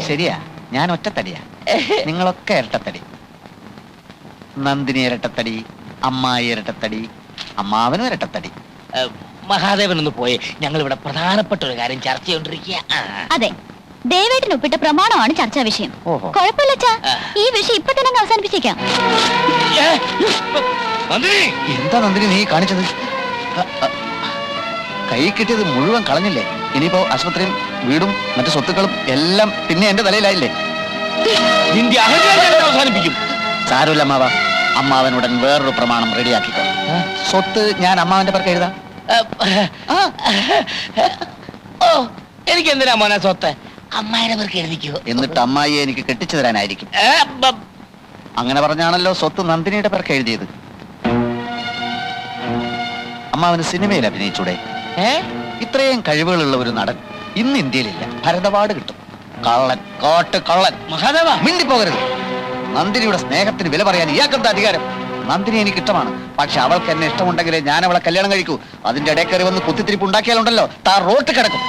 ശരിയാ, ഞാൻ ഒറ്റത്തടിയാ, നിങ്ങളൊക്കെ ഇരട്ടത്തടി. നന്ദിനി ഇരട്ടത്തടി, അമ്മായി ഇരട്ടത്തടി, അമ്മാവനും ഇരട്ടത്തടി. മഹാദേവൻ ഒന്ന് പോയി, ഞങ്ങൾ ഇവിടെ പ്രധാനപ്പെട്ട ഒരു കാര്യം ചർച്ച ചെയ്തോണ്ടിരിക്കുക. അതെ, ദേവേട്ടന് ഒപ്പിട്ട പ്രമാണമാണ് ചർച്ചാ വിഷയം. ഓഹോ. കുഴപ്പമില്ല അച്ഛാ, ഈ വിഷയം ഇപ്പൊ തന്നെ അങ്ങ് അവസാനിപ്പിച്ചേക്കാം. എന്താ നന്ദിനി നീ കാണിച്ചത്? കൈ കിട്ടിയത് മുഴുവൻ കളഞ്ഞില്ലേ? ഇനിയിപ്പോ ആശുപത്രിയും വീടും മറ്റു സ്വത്തുക്കളും എല്ലാം പിന്നെ എന്റെ തലയിലായില്ലേ? നിന്റെ അഹങ്കാരം അവസാനിപ്പിക്കും. സാരമില്ല അമ്മാവ, അമ്മാവനുടൻ വേറൊരു പ്രമാണം റെഡിയാക്കിക്കോ. സ്വത്ത് ഞാൻ അമ്മാവന്റെ പേർക്ക് എഴുതാം. ഓ, എനിക്ക് എന്തിനാ മോനെ സ്വത്ത്? അമ്മായിടെ പേർക്ക് എഴുതിക്കോ. എന്നിട്ട് അമ്മായിയെ എനിക്ക് കെട്ടിച്ചു തരാനായിരിക്കും. അങ്ങനെ പറഞ്ഞാണല്ലോ സ്വത്ത് നന്ദിനിയുടെ പേർക്ക് എഴുതിയത്. അമ്മാവന് സിനിമയിൽ അഭിനയിച്ചൂടെ? ഇത്രയും കഴിവുകളുള്ള ഒരു നടൻ ഇന്ന് ഇന്ത്യയിലില്ല. ഭരത് അവാർഡ് കിട്ടും. കള്ളൻ, കോട്ട് കള്ളൻ. മഹാദേവ, മിണ്ടിപ്പോകരുത്. നന്ദിനിയുടെ സ്നേഹത്തിന് വില പറയാൻ ഇയാൾക്കെന്താ അധികാരം? നന്ദിനി എനിക്ക് ഇഷ്ടമാണ്, പക്ഷെ അവൾക്ക് എന്നെ ഇഷ്ടമുണ്ടെങ്കിലേ ഞാൻ അവളെ കല്യാണം കഴിക്കൂ. അതിന്റെ ഇടയിൽ കയറി വന്ന് കുത്തിത്തിരിപ്പ് ഉണ്ടാക്കിയാലുണ്ടല്ലോ താ റോട്ട് കിടക്കും.